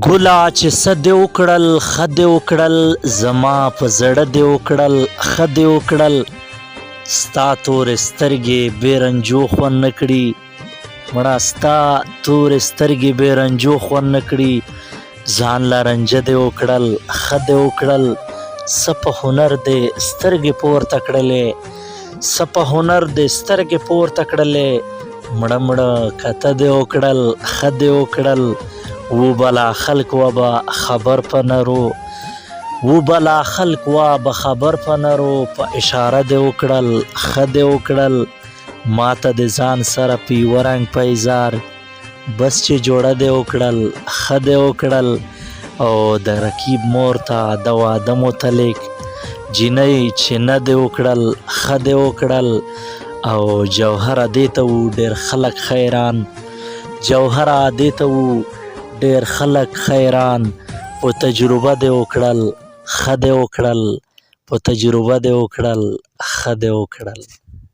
ګله چې څه دې وکړل ښه دې وکړل زما په زړه دې وکړل ښه دې وکړل ستا تورې سترګې بې رنجو خوند نه کړي مړه ستا تورې سترګې بې رنجو خوند نه کړي ځان له رنجه دې وکړل ښه دې وکړل څه په هنر دې سترګې پورته کړلې څه په هنر دې سترګې پورته کړلې مړه مړه کته دې وکړل ښه دې وکړل و بلا خلق و به خبر په نرو و بلا خلق و به خبر په نرو په اشاره دې وکړل ښه دې وکړل ما ته د ځان سره په یوه رنګ په اظهار بس چې جوړه دې وکړل ښه دې وکړل او د رقیب مور ته د واده متعلق جینۍ چې نه دې وکړل ښه دې وکړل او جوهره دې ته و ډېر خلک خیران جوهره دې ته و ډېر خلک خیران په تجربه دې وکړل ښه دې وکړل په تجربه دې وکړل ښه دې وکړل